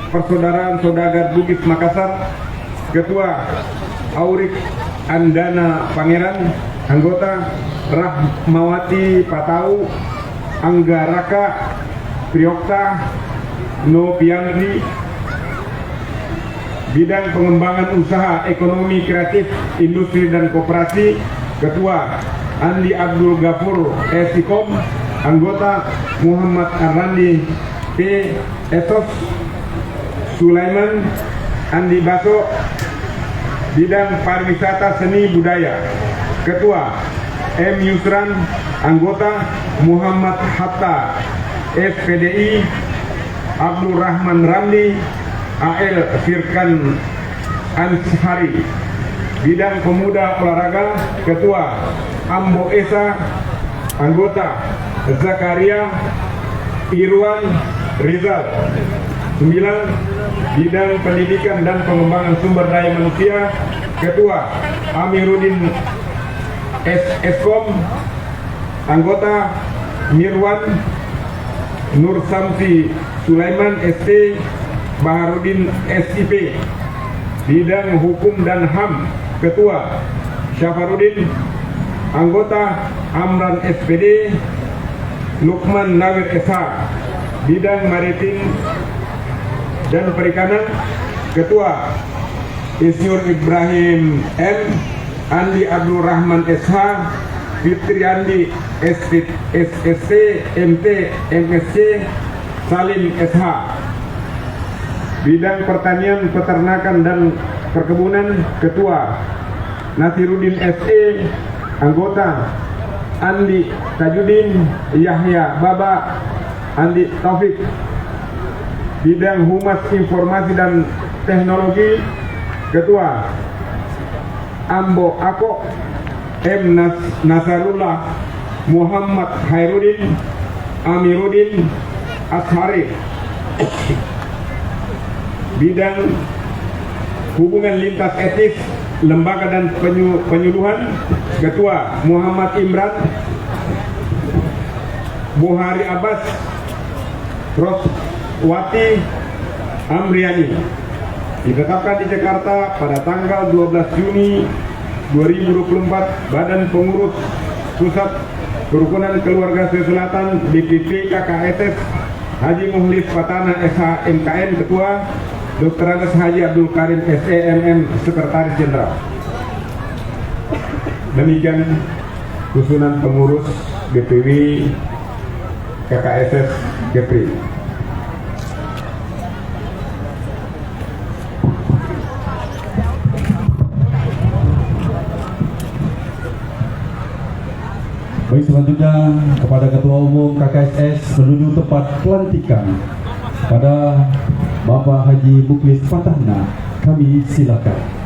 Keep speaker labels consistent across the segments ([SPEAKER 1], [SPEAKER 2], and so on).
[SPEAKER 1] Persaudaraan Saudagar Bugis Makassar, Ketua Aurik Andana Pangeran, anggota Rahmawati Patau, Anggaraka Priokta Nopiandri, bidang pengembangan usaha ekonomi kreatif, industri dan koperasi, Ketua Andi Abdul Ghafur Esikom, anggota Muhammad Arlandi P. Etos, Sulaiman Andi Baso, bidang pariwisata seni budaya, Ketua M. Yusran, anggota Muhammad Hatta FPDI, Abdul Rahman Ramli, AL Firkan Anshari, bidang pemuda olahraga, Ketua Ambo Esa, anggota Zakaria Irwan Rizal. 9. Bidang pendidikan dan pengembangan sumber daya manusia, Ketua Amiruddin Eskom, anggota Mirwan Nur Samsi Sulaiman ST Baharudin SIP, bidang hukum dan HAM, Ketua Syafarudin, anggota Amran SPD Lukman Nawir SH, bidang maritim dan perikanan, Ketua Insinyur Ibrahim M. Andi Abdul Rahman SH, Fitri Andi SSC MT MSC Salim SH, bidang pertanian, peternakan dan perkebunan, Ketua Nasiruddin SE, anggota Andi Tajudin Yahya Baba Andi Taufik, bidang humas informasi dan teknologi, Ketua Ambo Ako M. Nasarullah Muhammad Hairudin Amiruddin Ashari, bidang hubungan lintas etis, lembaga dan penyuluhan, Ketua Muhammad Imran Buhari Abbas Roswati Amriani, ditetapkan di Jakarta pada tanggal 12 Juni 2024. Badan Pengurus Pusat Kerukunan Keluarga Sulawesi Selatan DPP KKSS Haji Muhlis Patana SH MKN, Ketua Dr. Andes Haji Abdul Karim SEMM, Sekretaris Jenderal. Demikian susunan pengurus DPW KKSS Kepri.
[SPEAKER 2] Baik, selanjutnya kepada Ketua Umum KKSS menuju tempat pelantikan pada Bapak Haji Mukhlis Patana, kami silakan.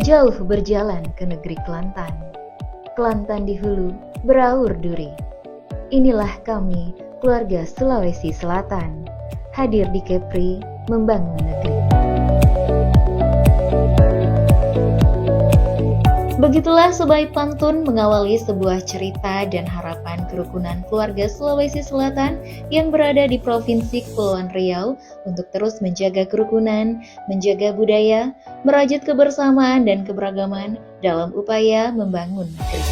[SPEAKER 3] Jauh berjalan ke negeri Kelantan, Kelantan di hulu beraur duri. Inilah kami, keluarga Sulawesi Selatan, hadir di Kepri membangun negeri. Begitulah sebaik pantun mengawali sebuah cerita dan harapan kerukunan keluarga Sulawesi Selatan yang berada di Provinsi Kepulauan Riau untuk terus menjaga kerukunan, menjaga budaya, merajut kebersamaan dan keberagaman dalam upaya membangun negeri.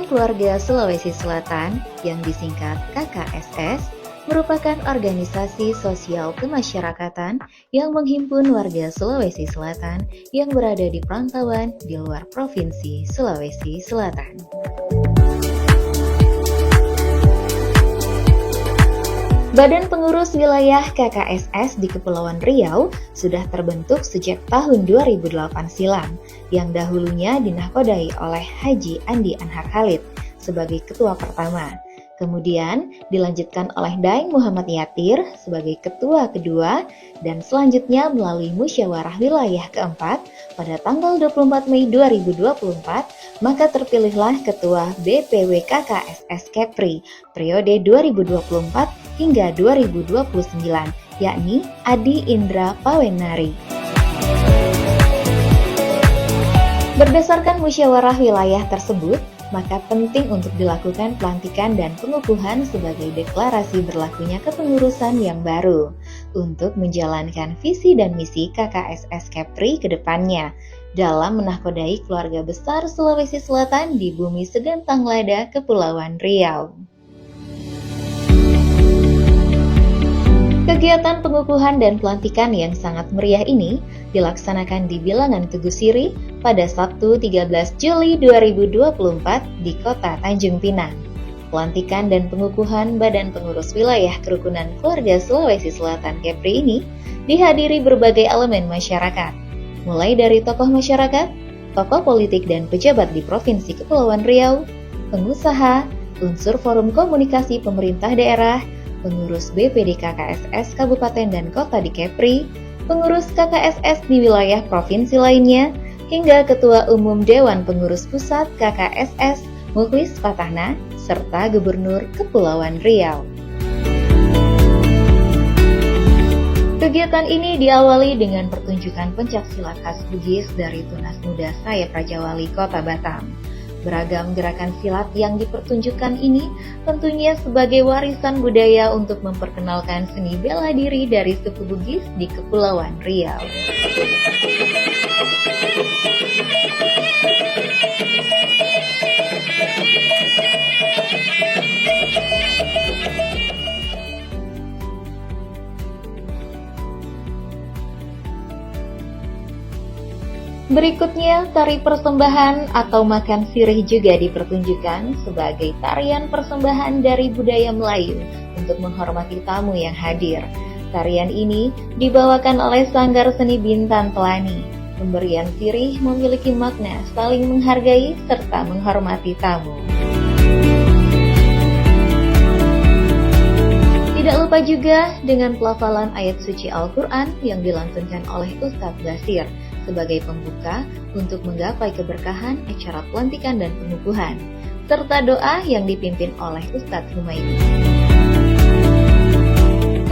[SPEAKER 3] Keluarga Sulawesi Selatan yang disingkat KKSS merupakan organisasi sosial kemasyarakatan yang menghimpun warga Sulawesi Selatan yang berada di perantauan di luar Provinsi Sulawesi Selatan. Badan Pengurus Wilayah KKSS di Kepulauan Riau sudah terbentuk sejak tahun 2008 silam, yang dahulunya dinahkodai oleh Haji Andi Anhar Khalid sebagai ketua pertama. Kemudian dilanjutkan oleh Daeng Muhammad Yatir sebagai ketua kedua, dan selanjutnya melalui musyawarah wilayah keempat pada tanggal 24 Mei 2024, maka terpilihlah ketua BPW KKSS Kepri periode 2024 hingga 2029, yakni Adi Indra Pawenari. Berdasarkan musyawarah wilayah tersebut, maka penting untuk dilakukan pelantikan dan pengukuhan sebagai deklarasi berlakunya kepengurusan yang baru untuk menjalankan visi dan misi KKSS Kepri ke depannya dalam menahkodai keluarga besar Sulawesi Selatan di bumi Segantang Lada, Kepulauan Riau. Kegiatan pengukuhan dan pelantikan yang sangat meriah ini dilaksanakan di Bilangan Tugu Siri pada Sabtu 13 Juli 2024 di Kota Tanjung Pinang. Pelantikan dan pengukuhan Badan Pengurus Wilayah Kerukunan Keluarga Sulawesi Selatan Kepri ini dihadiri berbagai elemen masyarakat, mulai dari tokoh masyarakat, tokoh politik dan pejabat di Provinsi Kepulauan Riau, pengusaha, unsur forum komunikasi pemerintah daerah, pengurus BPD KKSS Kabupaten dan Kota di Kepri, pengurus KKSS di wilayah provinsi lainnya, hingga Ketua Umum Dewan Pengurus Pusat KKSS Mukhlis Patahna, serta Gubernur Kepulauan Riau. Kegiatan ini diawali dengan pertunjukan pencaksilat khas Bugis dari Tunas Muda Sayap Raja Wali Kota Batam. Beragam gerakan silat yang dipertunjukkan ini tentunya sebagai warisan budaya untuk memperkenalkan seni bela diri dari suku Bugis di Kepulauan Riau. Berikutnya, tari persembahan atau makan sirih juga dipertunjukkan sebagai tarian persembahan dari budaya Melayu untuk menghormati tamu yang hadir. Tarian ini dibawakan oleh Sanggar Seni Bintan Telani. Pemberian sirih memiliki makna saling menghargai serta menghormati tamu. Tidak lupa juga dengan pelafalan ayat suci Al-Quran yang dilantunkan oleh Ustadz Basir sebagai pembuka untuk menggapai keberkahan acara pelantikan dan pengukuhan, serta doa yang dipimpin oleh Ustadz Humaydi.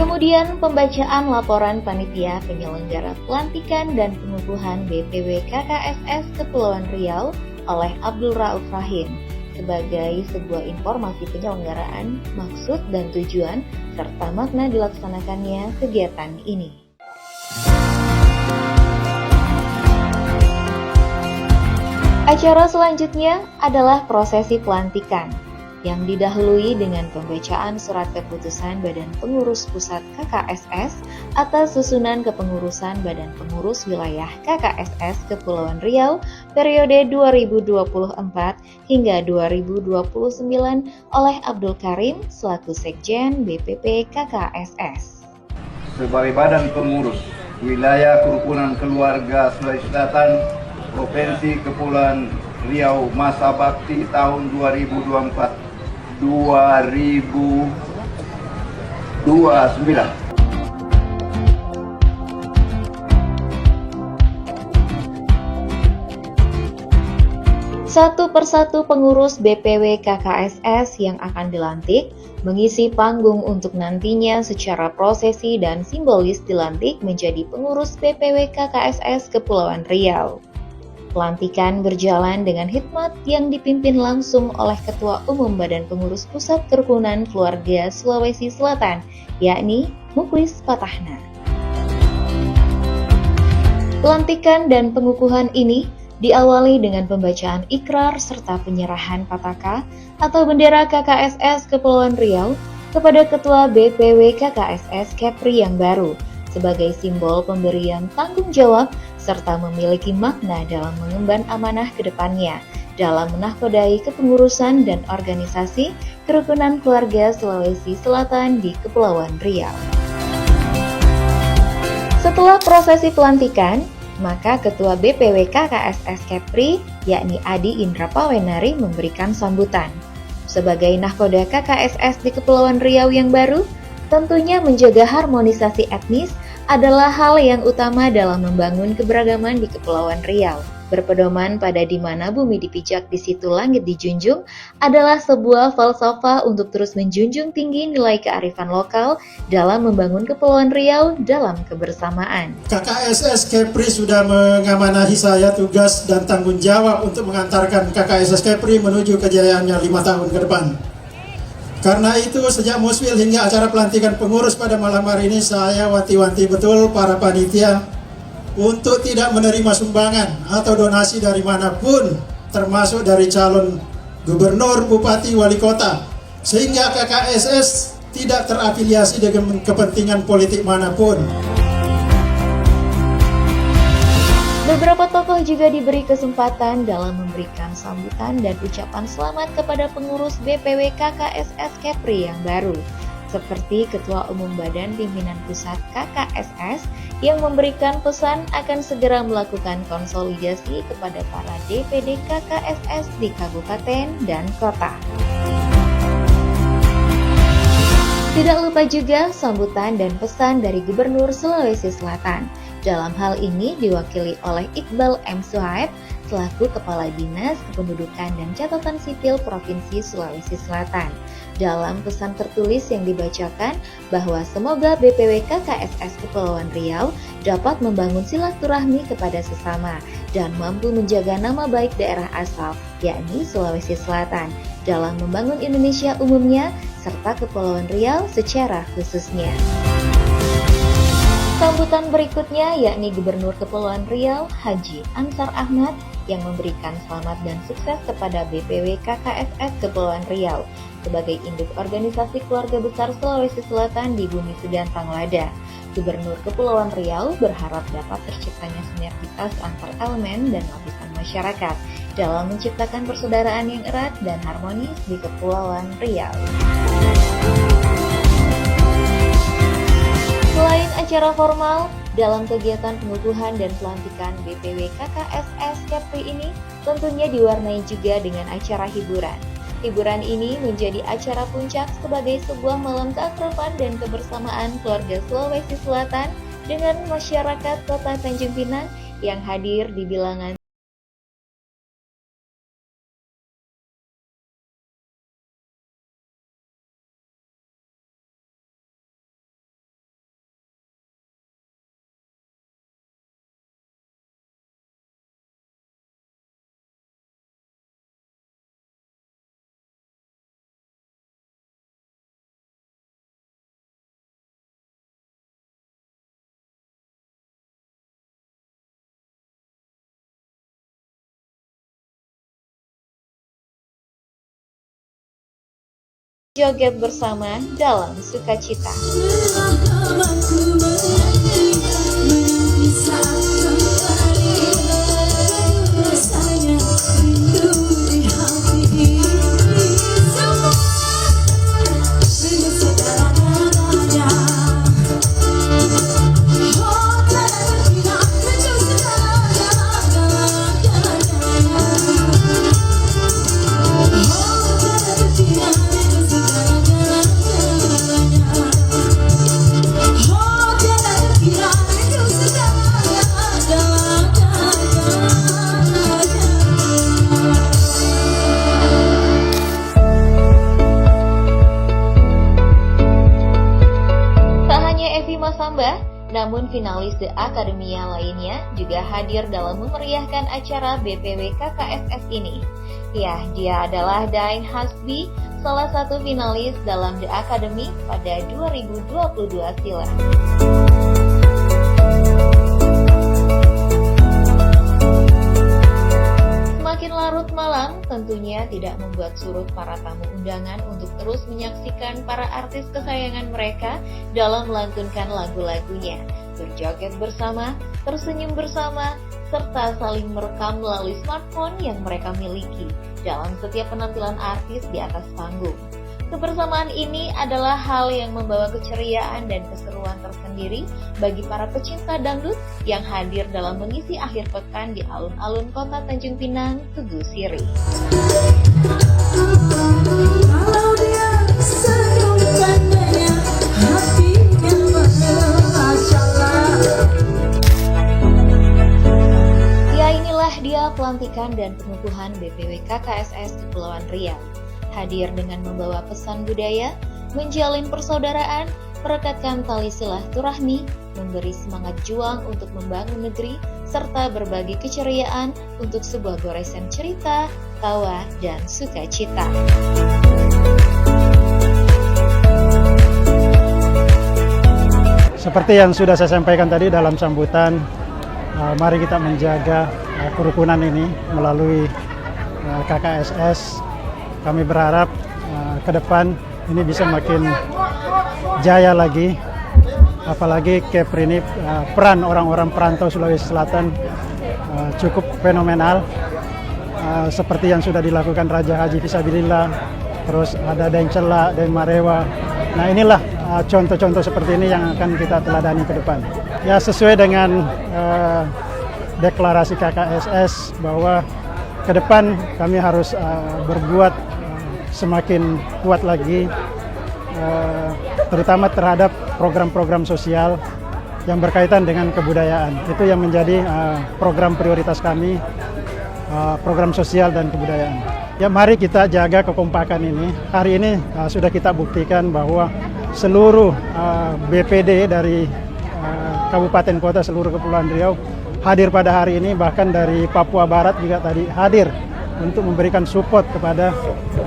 [SPEAKER 3] Kemudian pembacaan laporan panitia penyelenggara pelantikan dan pengukuhan BPW KKSS Kepulauan Riau oleh Abdul Rauf Rahim sebagai sebuah informasi penyelenggaraan, maksud dan tujuan, serta makna dilaksanakannya kegiatan ini. Acara selanjutnya adalah prosesi pelantikan yang didahului dengan pembacaan surat keputusan Badan Pengurus Pusat KKSS atas susunan kepengurusan Badan Pengurus Wilayah KKSS Kepulauan Riau periode 2024 hingga 2029 oleh Abdul Karim selaku Sekjen BPP KKSS.
[SPEAKER 4] Sebagai Badan Pengurus Wilayah Kerukunan Keluarga Sulawesi Selatan Provinsi Kepulauan Riau masa bakti tahun 2024-2029.
[SPEAKER 3] Satu persatu pengurus BPW KKSS yang akan dilantik mengisi panggung untuk nantinya secara prosesi dan simbolis dilantik menjadi pengurus BPW KKSS Kepulauan Riau. Pelantikan berjalan dengan hikmat yang dipimpin langsung oleh Ketua Umum Badan Pengurus Pusat Kerukunan Keluarga Sulawesi Selatan, yakni Mukhlis Patahna. Pelantikan dan pengukuhan ini diawali dengan pembacaan ikrar serta penyerahan pataka atau bendera KKSS Kepulauan Riau kepada Ketua BPW KKSS Kepri yang baru sebagai simbol pemberian tanggung jawab serta memiliki makna dalam mengemban amanah ke depannya dalam menahkodai kepengurusan dan organisasi kerukunan keluarga Sulawesi Selatan di Kepulauan Riau. Setelah prosesi pelantikan, maka Ketua BPW KKSS Kepri, yakni Adi Indra Pawenari, memberikan sambutan. Sebagai nahkoda KKSS di Kepulauan Riau yang baru, tentunya menjaga harmonisasi etnis adalah hal yang utama dalam membangun keberagaman di Kepulauan Riau. Berpedoman pada di mana bumi dipijak di situ langit dijunjung adalah sebuah falsafah untuk terus menjunjung tinggi nilai kearifan lokal dalam membangun Kepulauan Riau dalam kebersamaan.
[SPEAKER 5] KKSS Kepri sudah mengamanahi saya tugas dan tanggung jawab untuk mengantarkan KKSS Kepri menuju kejayaannya 5 tahun ke depan. Karena itu sejak muswil hingga acara pelantikan pengurus pada malam hari ini saya wanti-wanti betul para panitia untuk tidak menerima sumbangan atau donasi dari manapun, termasuk dari calon gubernur, bupati, wali kota, sehingga KKSS tidak terafiliasi dengan kepentingan politik manapun.
[SPEAKER 3] Beberapa tokoh juga diberi kesempatan dalam memberikan sambutan dan ucapan selamat kepada pengurus BPW KKSS Kepri yang baru, seperti Ketua Umum Badan Pimpinan Pusat KKSS yang memberikan pesan akan segera melakukan konsolidasi kepada para DPD KKSS di kabupaten dan kota. Tidak lupa juga sambutan dan pesan dari Gubernur Sulawesi Selatan. Dalam hal ini diwakili oleh Iqbal M. Suhaib selaku Kepala Dinas Kependudukan dan Catatan Sipil Provinsi Sulawesi Selatan. Dalam pesan tertulis yang dibacakan bahwa semoga BPW KKSS Kepulauan Riau dapat membangun silaturahmi kepada sesama dan mampu menjaga nama baik daerah asal, yakni Sulawesi Selatan, dalam membangun Indonesia umumnya serta Kepulauan Riau secara khususnya. Sambutan berikutnya yakni Gubernur Kepulauan Riau Haji Ansar Ahmad yang memberikan selamat dan sukses kepada BPW KKSS Kepulauan Riau sebagai induk organisasi keluarga besar Sulawesi Selatan di bumi Segantang Lada. Gubernur Kepulauan Riau berharap dapat terciptanya sinergitas antar elemen dan lapisan masyarakat dalam menciptakan persaudaraan yang erat dan harmonis di Kepulauan Riau. Selain acara formal, dalam kegiatan pengukuhan dan pelantikan BPW KKSS Kepri ini tentunya diwarnai juga dengan acara hiburan. Hiburan ini menjadi acara puncak sebagai sebuah malam keakraban dan kebersamaan keluarga Sulawesi Selatan dengan masyarakat Kota Tanjung Pinang yang hadir di bilangan joget bersama dalam sukacita. Namun finalis The Academia lainnya juga hadir dalam memeriahkan acara BPW KKSS ini. Ya, dia adalah Daeng Hasbi, salah satu finalis dalam The Academy pada 2022 silam. tentunya tidak membuat surut para tamu undangan untuk terus menyaksikan para artis kesayangan mereka dalam melantunkan lagu-lagunya, berjoget bersama, tersenyum bersama, serta saling merekam melalui smartphone yang mereka miliki dalam setiap penampilan artis di atas panggung. Kebersamaan ini adalah hal yang membawa keceriaan dan keseruan tersendiri bagi para pecinta dangdut yang hadir dalam mengisi akhir pekan di alun-alun kota Tanjung Pinang, Tugu Siri. Ya, inilah dia pelantikan dan pengukuhan BPW KKSS Kepulauan Riau. Hadir dengan membawa pesan budaya, menjalin persaudaraan, merekatkan tali silaturahmi, memberi semangat juang untuk membangun negeri, serta berbagi keceriaan untuk sebuah goresan cerita, tawa, dan sukacita.
[SPEAKER 5] Seperti yang sudah saya sampaikan tadi dalam sambutan, mari kita menjaga kerukunan ini melalui KKSS. Kami berharap ke depan ini bisa makin jaya lagi, apalagi Kepri ini peran orang-orang perantau Sulawesi Selatan cukup fenomenal, seperti yang sudah dilakukan Raja Haji Fisabilillah, terus ada Deng Cela, Deng Marewa. Nah, inilah contoh-contoh seperti ini yang akan kita teladani ke depan. Ya, sesuai dengan deklarasi KKSS bahwa ke depan kami harus berbuat semakin kuat lagi, terutama terhadap program-program sosial yang berkaitan dengan kebudayaan. Itu yang menjadi program prioritas kami, program sosial dan kebudayaan. Ya, mari kita jaga kekompakan ini. Hari ini sudah kita buktikan bahwa seluruh BPD dari kabupaten kota seluruh Kepulauan Riau hadir pada hari ini, bahkan dari Papua Barat juga tadi hadir untuk memberikan support kepada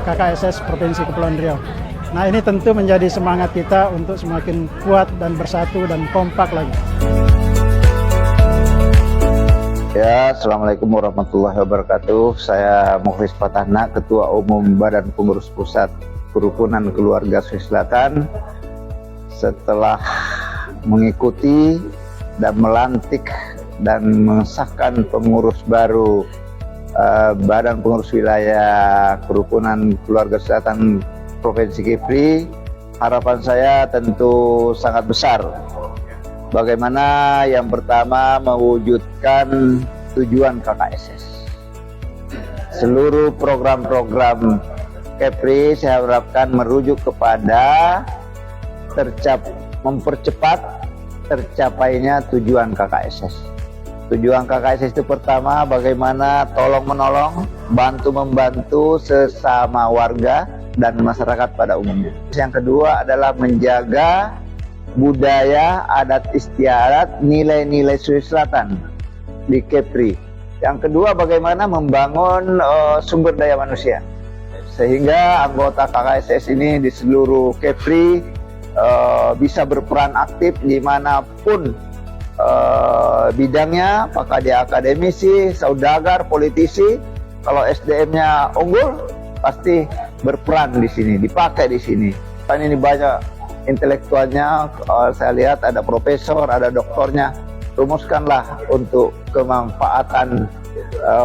[SPEAKER 5] KKSS Provinsi Kepulauan Riau. Nah, ini tentu menjadi semangat kita untuk semakin kuat dan bersatu dan kompak lagi.
[SPEAKER 4] Ya, Assalamualaikum warahmatullahi wabarakatuh. Saya Mukhlis Patahna, Ketua Umum Badan Pengurus Pusat Kerukunan Keluarga Sulawesi Selatan. Setelah mengikuti dan melantik dan mengesahkan pengurus baru Badan Pengurus Wilayah Kerukunan Keluarga Selatan Provinsi Kepri, harapan saya tentu sangat besar. Bagaimana yang pertama mewujudkan tujuan KKSS. Seluruh program-program Kepri saya harapkan merujuk kepada mempercepat tercapainya tujuan KKSS. Tujuan KKSS itu pertama bagaimana tolong-menolong, bantu-membantu sesama warga dan masyarakat pada umumnya. Yang kedua adalah menjaga budaya, adat istiadat, nilai-nilai Sulawesi Selatan di Kepri. Yang kedua bagaimana membangun sumber daya manusia. Sehingga anggota KKSS ini di seluruh Kepri bisa berperan aktif dimanapun bidangnya, apakah dia akademisi, saudagar, politisi. Kalau SDM-nya unggul, pasti berperan di sini, dipakai di sini. Kan ini banyak intelektualnya, saya lihat ada profesor, ada doktornya. Rumuskanlah untuk kemanfaatan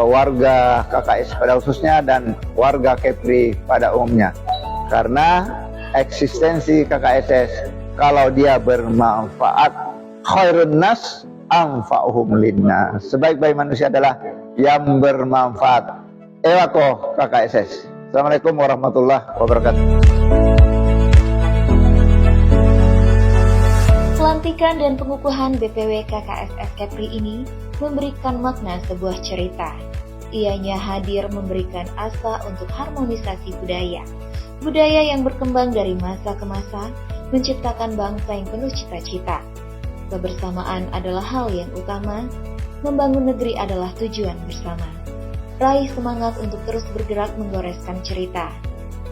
[SPEAKER 4] warga KKS pada khususnya dan warga Kepri pada umumnya. Karena eksistensi KKSS kalau dia bermanfaat, khairun nas anfa'uhum linnas. Sebaik-baik manusia adalah yang bermanfaat. Ewako KKSS. Assalamualaikum warahmatullahi wabarakatuh.
[SPEAKER 3] Pelantikan dan pengukuhan BPW KKSS Kepri ini memberikan makna sebuah cerita. Ianya hadir memberikan asa untuk harmonisasi budaya. Budaya yang berkembang dari masa ke masa, menciptakan bangsa yang penuh cita-cita. Kebersamaan adalah hal yang utama, membangun negeri adalah tujuan bersama. Raih semangat untuk terus bergerak menggoreskan cerita.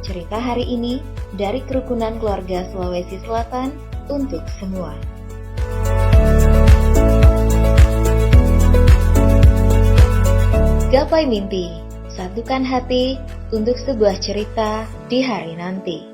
[SPEAKER 3] Cerita hari ini dari Kerukunan Keluarga Sulawesi Selatan untuk semua. Gapai mimpi, satukan hati untuk sebuah cerita di hari nanti.